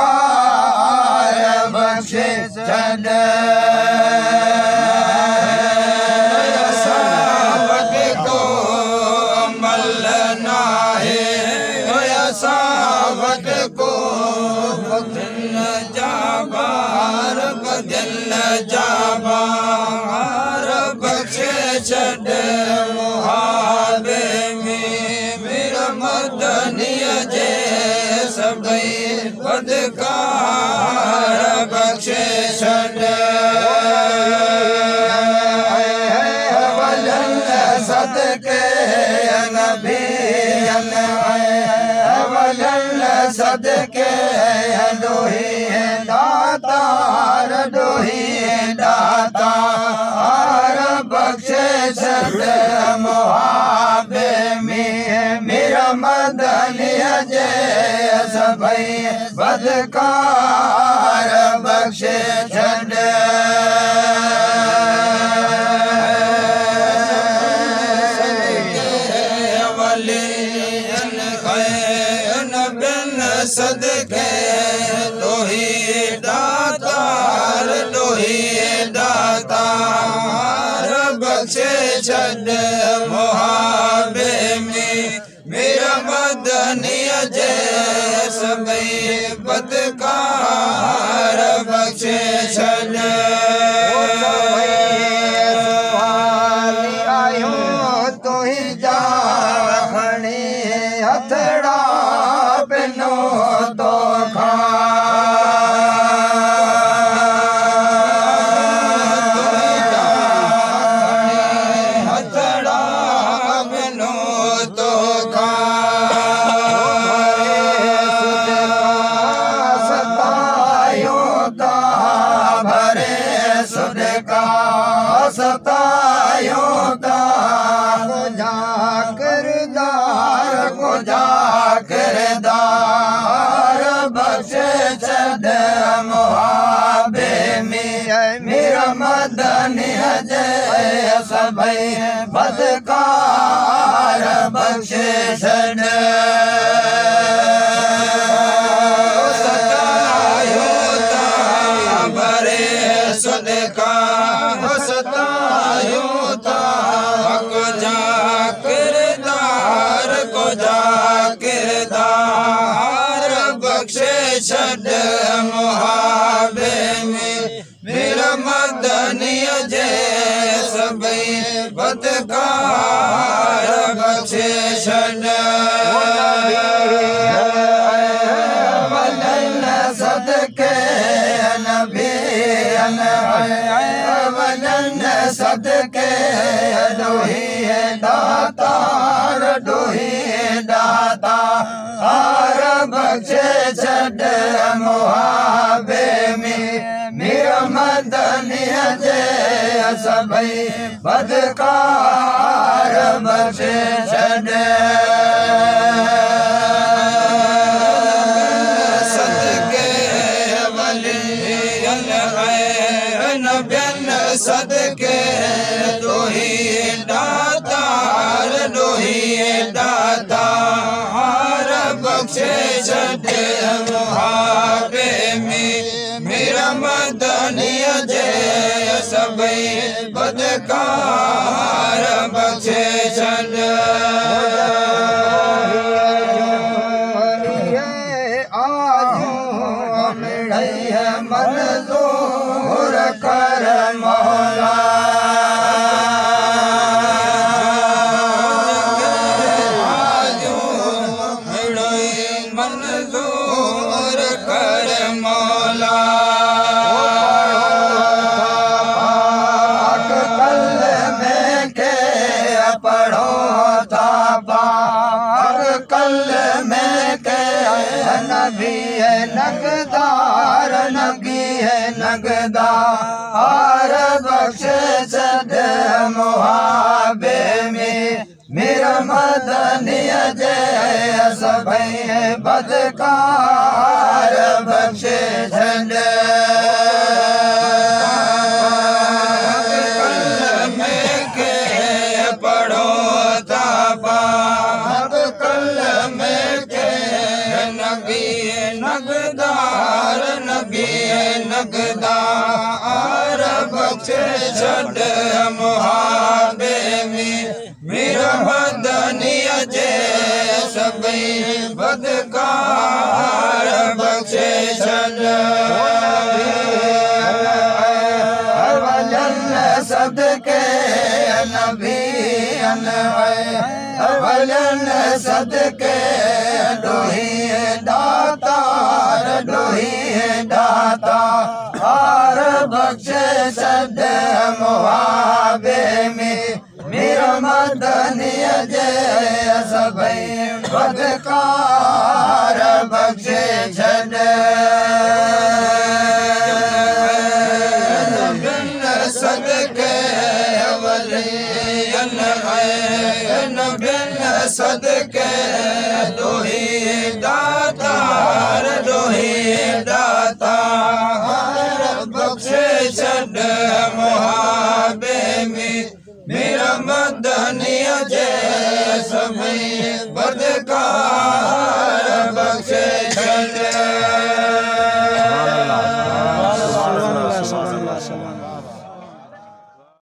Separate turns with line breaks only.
बदकार बख्शे छॾ असां को अमल नाहे असां वटि को बदिल जा बार बदिल जा बार बख्शे छॾ मुहाबे में मेरा मदनीअ जे सभई बदकार बख्शे छॾ वलन सदके नबीन वलन सदके डोही दातार डोही दातार बख्शे छॾ मुहाबे में मेरा मदनीअ जे सभई बदकार बख्शे छॾ सदके डोही दातार डोही दातार बख्शे छॾ मुहाबे में मेरा मदनीअ जे सभई बदकार बख्शे छॾ आहियूं तुंहिंजी जा खणी हथड़ा पिनो तो खा हथड़ा पिनो तो खा सतायो ता भरे सुध का सतायो ता को किरदार बख्शे छॾ मुहाबे में मेरा मदनीअ जे सभई बदकार बख्शे छॾ सतायो ता भरे सदका सतायो ता को जा किरदार को जा किरदार बख्शे छॾ मुहाबे में मेरा मदनीअ जे सभई बदकार बख्शे छॾ वलन सदके नबीन वलन सदके डोही दातार डोही दातार बख्शे छॾ मुहाबे में मेरा मदनीअ जे सभई बदकार बख्शे छॾ सदके वलियन नबियन सदके डोही दातार डोही दातार बख्शे छॾ मुहाबे में मेरा मदनीअ जे सभई बदकार बख्शे छॾ मंज़ूर कर मौला मंज़ूर कर मौला मदनी जय सभई बदकार बख्शे छंड नगदार नगदार बख्शे छड़ मुहाबे में मेरा मदनी जय सभई बदकार बख्शे छड़ अवलन सदके नबी अवलन सदके डोही दाता और बख्शे छड़ मुहाबे में मेरा मदनी जय सभई बदकार बख्शे छड़ सदके अवलियन सदके दोही दातार बख्शे छड़